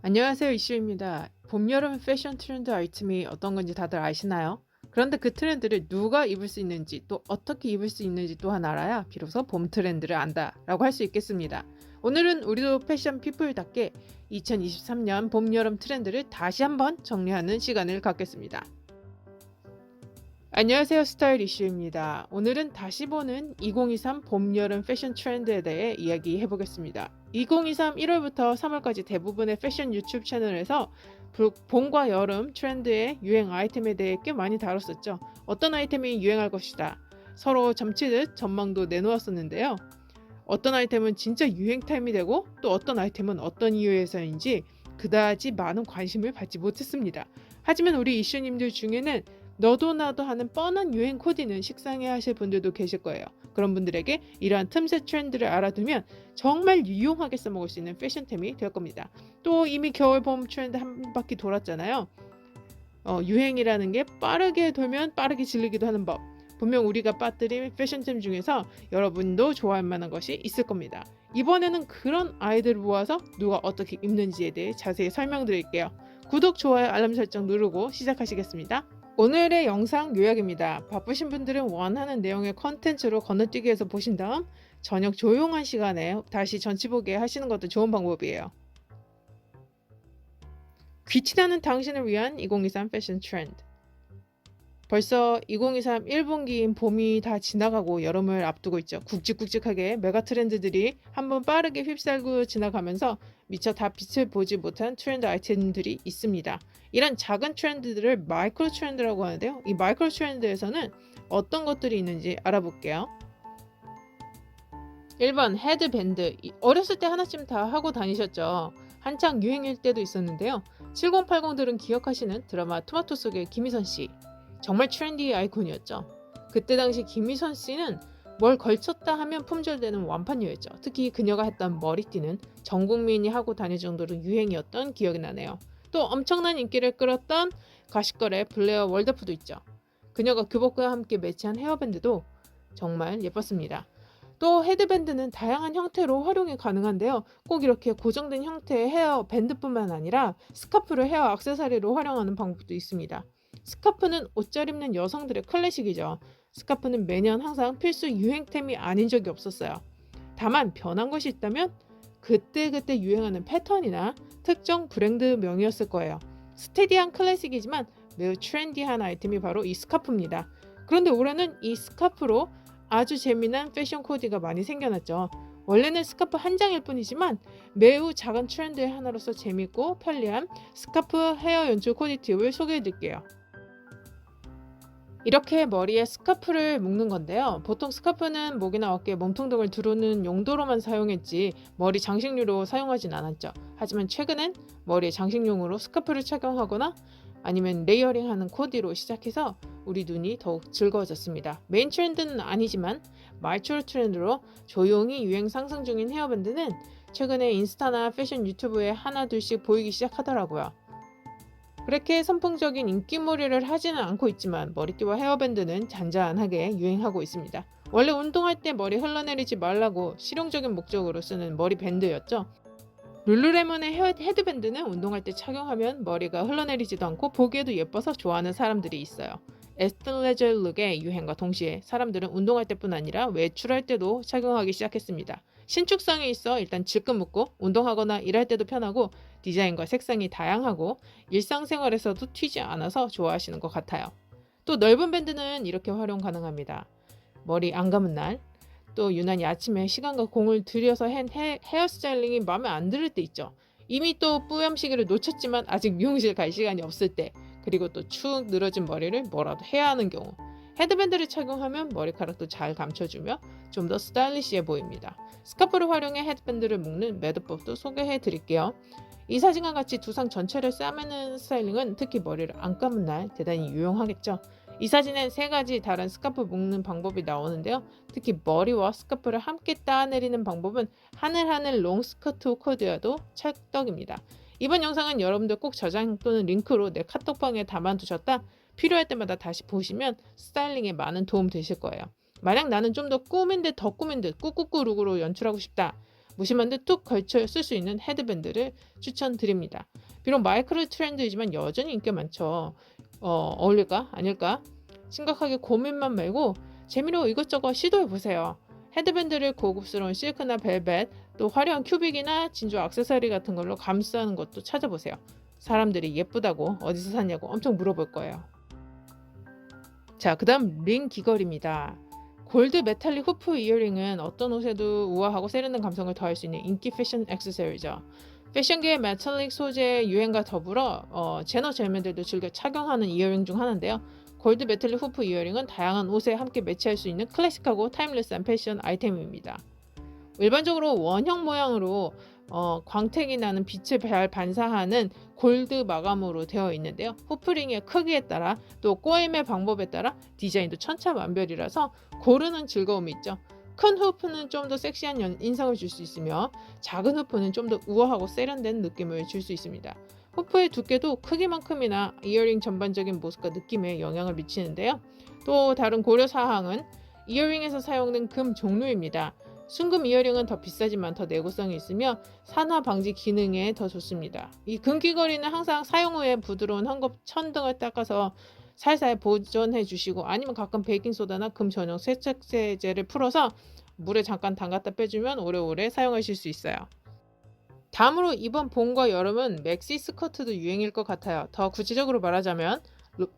안녕하세요, 이슈입니다. 봄, 여름 패션 트렌드 아이템이 어떤 건지 다들 아시나요? 그런데 그 트렌드를 누가 입을 수 있는지 또 어떻게 입을 수 있는지 또한 알아야 비로소 봄 트렌드를 안다라고 할 수 있겠습니다. 오늘은 우리도 패션 피플답게 2023년 봄, 여름 트렌드를 다시 한번 정리하는 시간을 갖겠습니다. 안녕하세요, 스타일 이슈입니다. 오늘은 다시 보는 2023 봄, 여름 패션 트렌드에 대해 이야기해 보겠습니다. 2023 1월부터 3월까지 대부분의 패션 유튜브 채널에서 봄과 여름 트렌드의 유행 아이템에 대해 꽤 많이 다뤘었죠. 어떤 아이템이 유행할 것이다. 서로 점치듯 전망도 내놓았었는데요. 어떤 아이템은 진짜 유행 타임이 되고 또 어떤 아이템은 어떤 이유에서인지 그다지 많은 관심을 받지 못했습니다. 하지만 우리 이슈님들 중에는 너도 나도 하는 뻔한 유행 코디는 식상해 하실 분들도 계실 거예요. 그런 분들에게 이러한 틈새 트렌드를 알아두면 정말 유용하게 써먹을 수 있는 패션템이 될 겁니다. 또 이미 겨울 봄 트렌드 한 바퀴 돌았잖아요. 유행이라는 게 빠르게 돌면 빠르게 질리기도 하는 법. 분명 우리가 빠뜨린 패션템 중에서 여러분도 좋아할 만한 것이 있을 겁니다. 이번에는 그런 아이들을 모아서 누가 어떻게 입는지에 대해 자세히 설명드릴게요. 구독, 좋아요, 알람 설정 누르고 시작하시겠습니다. 오늘의 영상 요약입니다. 바쁘신 분들은 원하는 내용의 컨텐츠로 건너뛰기해서 보신 다음 저녁 조용한 시간에 다시 전치보기 하시는 것도 좋은 방법이에요. 귀티나는 당신을 위한 2023 패션 트렌드. 벌써 2023 1분기인 봄이 다 지나가고 여름을 앞두고 있죠. 굵직굵직하게 메가 트렌드들이 한번 빠르게 휩쓸고 지나가면서 미처 다 빛을 보지 못한 트렌드 아이템들이 있습니다. 이런 작은 트렌드들을 마이크로 트렌드라고 하는데요. 이 마이크로 트렌드에서는 어떤 것들이 있는지 알아볼게요. 1번 헤드밴드. 어렸을 때 하나쯤 다 하고 다니셨죠. 한창 유행일 때도 있었는데요. 7080들은 기억하시는 드라마 토마토 속의 김희선 씨. 정말 트렌디 아이콘이었죠. 그때 당시 김희선 씨는 뭘 걸쳤다 하면 품절되는 완판녀였죠. 특히 그녀가 했던 머리띠는 전 국민이 하고 다닐 정도로 유행이었던 기억이 나네요. 또 엄청난 인기를 끌었던 가시걸의 블레어 월드프도 있죠. 그녀가 교복과 함께 매치한 헤어밴드도 정말 예뻤습니다. 또 헤드밴드는 다양한 형태로 활용이 가능한데요. 꼭 이렇게 고정된 형태의 헤어 밴드뿐만 아니라 스카프를 헤어 액세서리로 활용하는 방법도 있습니다. 스카프는 옷 잘 입는 여성들의 클래식이죠. 스카프는 매년 항상 필수 유행템이 아닌 적이 없었어요. 다만 변한 것이 있다면 그때그때 유행하는 패턴이나 특정 브랜드명이었을 거예요. 스테디한 클래식이지만 매우 트렌디한 아이템이 바로 이 스카프입니다. 그런데 올해는 이 스카프로 아주 재미난 패션 코디가 많이 생겨났죠. 원래는 스카프 한 장일 뿐이지만 매우 작은 트렌드의 하나로서 재밌고 편리한 스카프 헤어 연출 코디 팁을 소개해드릴게요. 이렇게 머리에 스카프를 묶는 건데요. 보통 스카프는 목이나 어깨, 몸통 등을 두르는 용도로만 사용했지 머리 장식류로 사용하진 않았죠. 하지만 최근엔 머리에 장식용으로 스카프를 착용하거나 아니면 레이어링하는 코디로 시작해서 우리 눈이 더욱 즐거워졌습니다. 메인 트렌드는 아니지만 마이크로 트렌드로 조용히 유행 상승 중인 헤어밴드는 최근에 인스타나 패션 유튜브에 하나 둘씩 보이기 시작하더라고요. 그렇게 선풍적인 인기몰이를 하지는 않고 있지만 머리띠와 헤어밴드는 잔잔하게 유행하고 있습니다. 원래 운동할 때 머리 흘러내리지 말라고 실용적인 목적으로 쓰는 머리 밴드였죠. 룰루레몬의 헤드밴드는 운동할 때 착용하면 머리가 흘러내리지도 않고 보기에도 예뻐서 좋아하는 사람들이 있어요. 에스틀레저 룩의 유행과 동시에 사람들은 운동할 때뿐 아니라 외출할 때도 착용하기 시작했습니다. 신축성이 있어 일단 질끈 묶고 운동하거나 일할 때도 편하고 디자인과 색상이 다양하고 일상생활에서도 튀지 않아서 좋아하시는 것 같아요. 또 넓은 밴드는 이렇게 활용 가능합니다. 머리 안 감은 날, 또 유난히 아침에 시간과 공을 들여서 헤어스타일링이 마음에 안 들 때 있죠. 이미 또 뿌염 시기를 놓쳤지만 아직 미용실 갈 시간이 없을 때, 그리고 또 축 늘어진 머리를 뭐라도 해야 하는 경우, 헤드밴드를 착용하면 머리카락도 잘 감춰주며 좀 더 스타일리시해 보입니다. 스카프를 활용해 헤드밴드를 묶는 매듭법도 소개해 드릴게요. 이 사진과 같이 두상 전체를 싸매는 스타일링은 특히 머리를 안 감은 날 대단히 유용하겠죠. 이 사진엔 세 가지 다른 스카프 묶는 방법이 나오는데요. 특히 머리와 스카프를 함께 따내리는 방법은 하늘하늘 롱스커트 코디여도 찰떡입니다. 이번 영상은 여러분들 꼭 저장 또는 링크로 내 카톡방에 담아두셨다 필요할 때마다 다시 보시면 스타일링에 많은 도움 되실 거예요. 만약 나는 좀 더 꾸민 듯 더 꾸민 듯 꾸꾸꾸 룩으로 연출하고 싶다. 무심한 듯 툭 걸쳐 쓸 수 있는 헤드밴드를 추천드립니다. 비록 마이크로 트렌드이지만 여전히 인기 많죠. 어울릴까? 아닐까? 심각하게 고민만 말고 재미로 이것저것 시도해보세요. 헤드밴드를 고급스러운 실크나 벨벳, 또 화려한 큐빅이나 진주 액세서리 같은 걸로 감싸는 것도 찾아보세요. 사람들이 예쁘다고 어디서 샀냐고 엄청 물어볼 거예요. 자, 그 다음 링 귀걸이입니다. 골드 메탈릭 후프 이어링은 어떤 옷에도 우아하고 세련된 감성을 더할 수 있는 인기 패션 액세서리죠. 패션계의 메탈릭 소재의 유행과 더불어 제너 젤맨들도 즐겨 착용하는 이어링 중 하나인데요. 골드 메탈릭 후프 이어링은 다양한 옷에 함께 매치할 수 있는 클래식하고 타임리스한 패션 아이템입니다. 일반적으로 원형 모양으로 광택이 나는 빛을 잘 반사하는 골드 마감으로 되어 있는데요. 후프링의 크기에 따라 또 꼬임의 방법에 따라 디자인도 천차만별이라서 고르는 즐거움이 있죠. 큰 후프는 좀 더 섹시한 인상을 줄 수 있으며 작은 후프는 좀 더 우아하고 세련된 느낌을 줄 수 있습니다. 후프의 두께도 크기만큼이나 이어링 전반적인 모습과 느낌에 영향을 미치는데요. 또 다른 고려사항은 이어링에서 사용된 금 종류입니다. 순금 이어링은 더 비싸지만 더 내구성이 있으며 산화 방지 기능에 더 좋습니다. 이 금귀걸이는 항상 사용 후에 부드러운 헝겊 천등을 닦아서 살살 보존해 주시고 아니면 가끔 베이킹소다나 금 전용 세척세제를 풀어서 물에 잠깐 담갔다 빼주면 오래오래 사용하실 수 있어요. 다음으로 이번 봄과 여름은 맥시 스커트도 유행일 것 같아요. 더 구체적으로 말하자면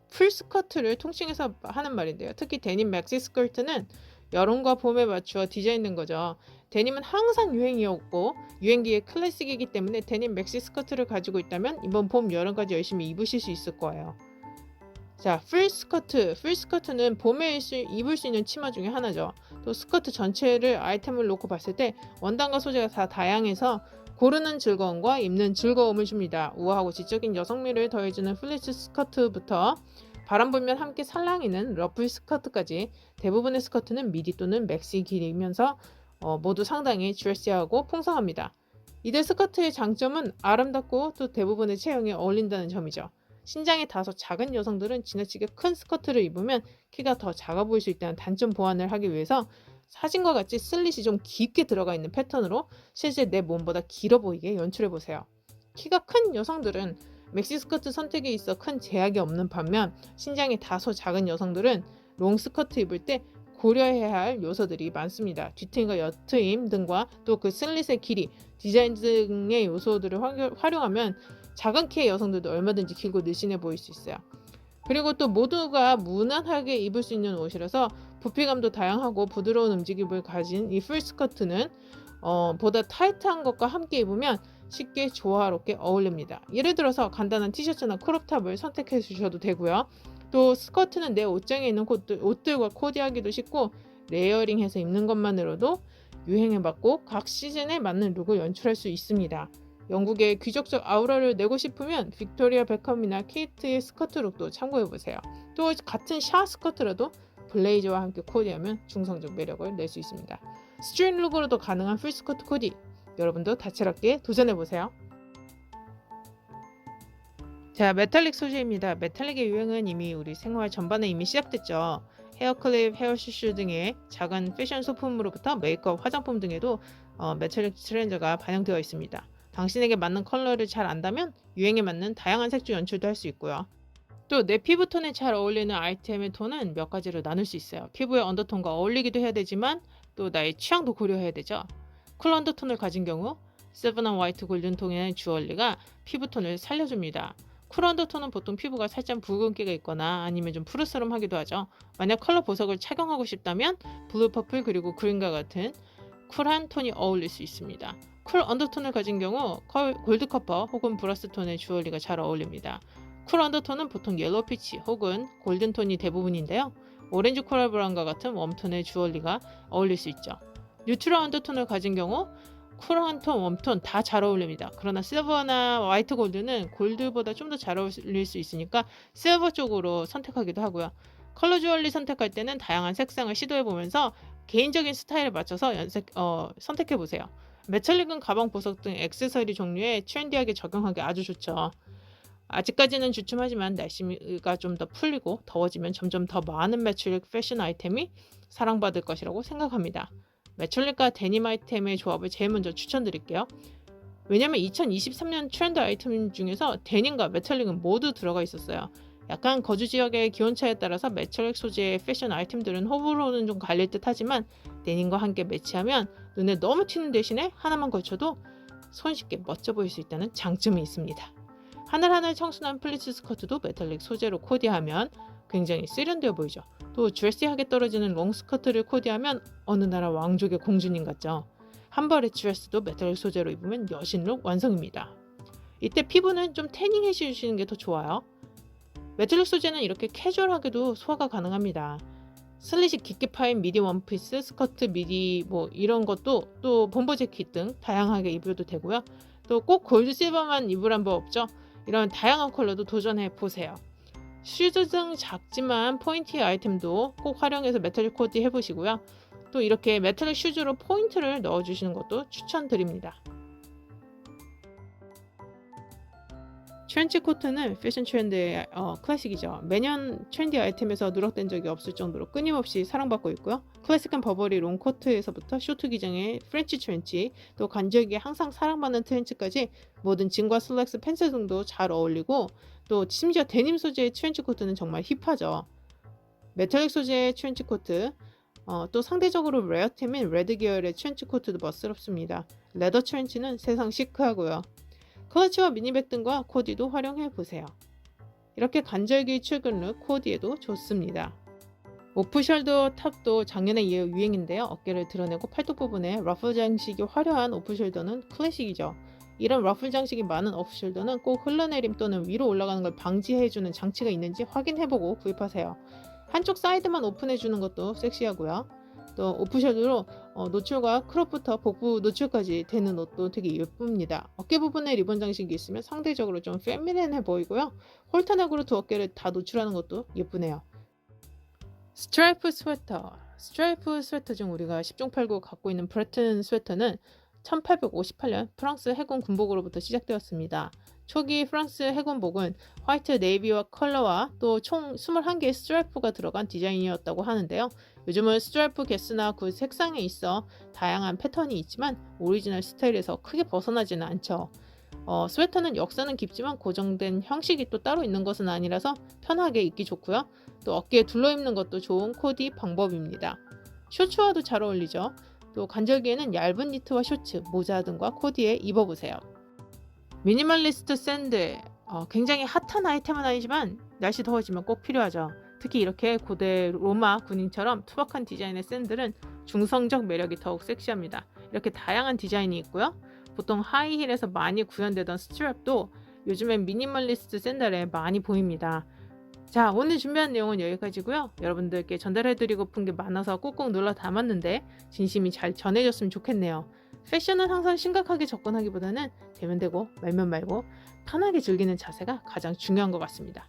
풀 스커트를 통칭해서 하는 말인데요. 특히 데님 맥시 스커트는 여름과 봄에 맞추어 디자인된 거죠. 데님은 항상 유행이었고 유행기의 클래식이기 때문에 데님 맥시 스커트를 가지고 있다면 이번 봄 여름까지 열심히 입으실 수 있을 거예요. 자, 풀 스커트는 봄에 입을 수 있는 치마 중에 하나죠. 또 스커트 전체를 아이템을 놓고 봤을 때 원단과 소재가 다 다양해서 고르는 즐거움과 입는 즐거움을 줍니다. 우아하고 지적인 여성미를 더해주는 플리츠 스커트부터 바람 불면 함께 살랑이는 러플 스커트까지 대부분의 스커트는 미디 또는 맥시 길이면서 모두 상당히 드레시하고 풍성합니다. 이들 스커트의 장점은 아름답고 또 대부분의 체형에 어울린다는 점이죠. 신장이 다소 작은 여성들은 지나치게 큰 스커트를 입으면 키가 더 작아 보일 수 있다는 단점 보완을 하기 위해서 사진과 같이 슬릿이 좀 깊게 들어가 있는 패턴으로 실제 내 몸보다 길어 보이게 연출해보세요. 키가 큰 여성들은 맥시 스커트 선택에 있어 큰 제약이 없는 반면 신장이 다소 작은 여성들은 롱 스커트 입을 때 고려해야 할 요소들이 많습니다. 뒤트임과 옅트임 등과 또 그 슬릿의 길이, 디자인 등의 요소들을 활용하면 작은 키의 여성들도 얼마든지 길고 늘씬해 보일 수 있어요. 그리고 또 모두가 무난하게 입을 수 있는 옷이라서 부피감도 다양하고 부드러운 움직임을 가진 이 풀 스커트는 보다 타이트한 것과 함께 입으면 쉽게 조화롭게 어울립니다. 예를 들어서 간단한 티셔츠나 크롭탑을 선택해 주셔도 되고요. 또 스커트는 내 옷장에 있는 옷들과 코디하기도 쉽고 레이어링해서 입는 것만으로도 유행에 맞고 각 시즌에 맞는 룩을 연출할 수 있습니다. 영국의 귀족적 아우라를 내고 싶으면 빅토리아 베컴이나 케이트의 스커트 룩도 참고해보세요. 또 같은 샤 스커트라도 블레이저와 함께 코디하면 중성적 매력을 낼 수 있습니다. 스트릿 룩으로도 가능한 풀 스커트 코디, 여러분도 다채롭게 도전해보세요. 자, 메탈릭 소재입니다. 메탈릭의 유행은 이미 우리 생활 전반에 이미 시작됐죠. 헤어클립, 헤어슈슈 등의 작은 패션 소품으로부터 메이크업, 화장품 등에도 메탈릭 트렌드가 반영되어 있습니다. 당신에게 맞는 컬러를 잘 안다면 유행에 맞는 다양한 색조 연출도 할 수 있고요. 또 내 피부톤에 잘 어울리는 아이템의 톤은 몇 가지로 나눌 수 있어요. 피부의 언더톤과 어울리기도 해야 되지만 또 나의 취향도 고려해야 되죠. 쿨 언더톤을 가진 경우 세븐한 화이트 골든 톤의 주얼리가 피부톤을 살려줍니다. 쿨 언더톤은 보통 피부가 살짝 붉은기가 있거나 아니면 좀 푸르스름하기도 하죠. 만약 컬러 보석을 착용하고 싶다면 블루 퍼플 그리고 그린과 같은 쿨한 톤이 어울릴 수 있습니다. 쿨 언더톤을 가진 경우 골드 커퍼 혹은 브러스 톤의 주얼리가 잘 어울립니다. 쿨 언더톤은 보통 옐로우 피치 혹은 골든 톤이 대부분인데요. 오렌지 코랄 브라운과 같은 웜톤의 주얼리가 어울릴 수 있죠. 뉴트럴 언더톤을 가진 경우 쿨한 톤, 웜톤 다 잘 어울립니다. 그러나 실버나 화이트 골드는 골드보다 좀 더 잘 어울릴 수 있으니까 실버 쪽으로 선택하기도 하고요. 컬러 주얼리 선택할 때는 다양한 색상을 시도해보면서 개인적인 스타일에 맞춰서 선택해보세요. 메탈릭은 가방, 보석 등 액세서리 종류에 트렌디하게 적용하기 아주 좋죠. 아직까지는 주춤하지만 날씨가 좀 더 풀리고 더워지면 점점 더 많은 메탈릭 패션 아이템이 사랑받을 것이라고 생각합니다. 메탈릭과 데님 아이템의 조합을 제일 먼저 추천드릴게요. 왜냐면 2023년 트렌드 아이템 중에서 데님과 메탈릭은 모두 들어가 있었어요. 약간 거주 지역의 기온차에 따라서 메탈릭 소재의 패션 아이템들은 호불호는 좀 갈릴 듯 하지만 데님과 함께 매치하면 눈에 너무 튀는 대신에 하나만 걸쳐도 손쉽게 멋져 보일 수 있다는 장점이 있습니다. 하늘하늘 청순한 플리츠 스커트도 메탈릭 소재로 코디하면 굉장히 세련되어 보이죠. 또 드레시하게 떨어지는 롱 스커트를 코디하면 어느 나라 왕족의 공주님 같죠. 한 벌의 드레스도 메탈릭 소재로 입으면 여신룩 완성입니다. 이때 피부는 좀 태닝 해주시는 게 더 좋아요. 메탈릭 소재는 이렇게 캐주얼하게도 소화가 가능합니다. 슬릿이 깊게 파인 미디 원피스, 스커트, 미디 이런 것도 또 범버 재킷 등 다양하게 입어도 되고요. 또 꼭 골드 실버만 입으란 법 없죠. 이런 다양한 컬러도 도전해 보세요. 슈즈 등 작지만 포인티 아이템도 꼭 활용해서 메탈릭 코디 해보시고요. 또 이렇게 메탈릭 슈즈로 포인트를 넣어주시는 것도 추천드립니다. 트렌치 코트는 패션 트렌드의 클래식이죠. 매년 트렌디 아이템에서 누락된 적이 없을 정도로 끊임없이 사랑받고 있고요. 클래식한 버버리 롱 코트에서부터 쇼트 기장의 프렌치 트렌치, 또 간절기에 항상 사랑받는 트렌치까지 모든 진과 슬랙스 팬츠 등도 잘 어울리고, 또 심지어 데님 소재의 트렌치 코트는 정말 힙하죠. 메탈릭 소재의 트렌치 코트, 또 상대적으로 레어템인 레드 계열의 트렌치 코트도 멋스럽습니다. 레더 트렌치는 세상 시크하고요. 클러치와 미니백 등과 코디도 활용해보세요. 이렇게 간절기 출근 룩 코디에도 좋습니다. 오프숄더 탑도 작년에 이어 유행인데요. 어깨를 드러내고 팔뚝 부분에 러플 장식이 화려한 오프숄더는 클래식이죠. 이런 러플 장식이 많은 오프숄더는 꼭 흘러내림 또는 위로 올라가는 걸 방지해주는 장치가 있는지 확인해보고 구입하세요. 한쪽 사이드만 오픈해주는 것도 섹시하고요. 또 오프숄더로 노출과 크롭부터 복부 노출까지 되는 옷도 되게 예쁩니다. 어깨 부분에 리본 장식이 있으면 상대적으로 좀 페미닌해 보이고요. 홀터넥으로 두 어깨를 다 노출하는 것도 예쁘네요. 스트라이프 스웨터 중 우리가 10중 8구 갖고 있는 브레튼 스웨터는 1858년 프랑스 해군 군복으로부터 시작되었습니다. 초기 프랑스 해군복은 화이트 네이비와 컬러와 또 총 21개의 스트라이프가 들어간 디자인이었다고 하는데요. 요즘은 스트라이프 개수나 그 색상에 있어 다양한 패턴이 있지만 오리지널 스타일에서 크게 벗어나지는 않죠. 스웨터는 역사는 깊지만 고정된 형식이 또 따로 있는 것은 아니라서 편하게 입기 좋고요. 또 어깨에 둘러입는 것도 좋은 코디 방법입니다. 셔츠와도 잘 어울리죠. 또 간절기에는 얇은 니트와 셔츠, 모자 등과 코디에 입어보세요. 미니멀리스트 샌들, 굉장히 핫한 아이템은 아니지만 날씨 더워지면 꼭 필요하죠. 특히 이렇게 고대 로마 군인처럼 투박한 디자인의 샌들은 중성적 매력이 더욱 섹시합니다. 이렇게 다양한 디자인이 있고요. 보통 하이힐에서 많이 구현되던 스트랩도 요즘엔 미니멀리스트 샌들에 많이 보입니다. 자, 오늘 준비한 내용은 여기까지고요. 여러분들께 전달해드리고픈 게 많아서 꾹꾹 눌러 담았는데 진심이 잘 전해졌으면 좋겠네요. 패션은 항상 심각하게 접근하기보다는 되면 되고 말면 말고 편하게 즐기는 자세가 가장 중요한 것 같습니다.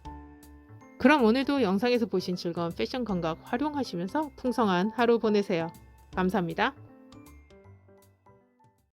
그럼 오늘도 영상에서 보신 즐거운 패션 감각 활용하시면서 풍성한 하루 보내세요. 감사합니다.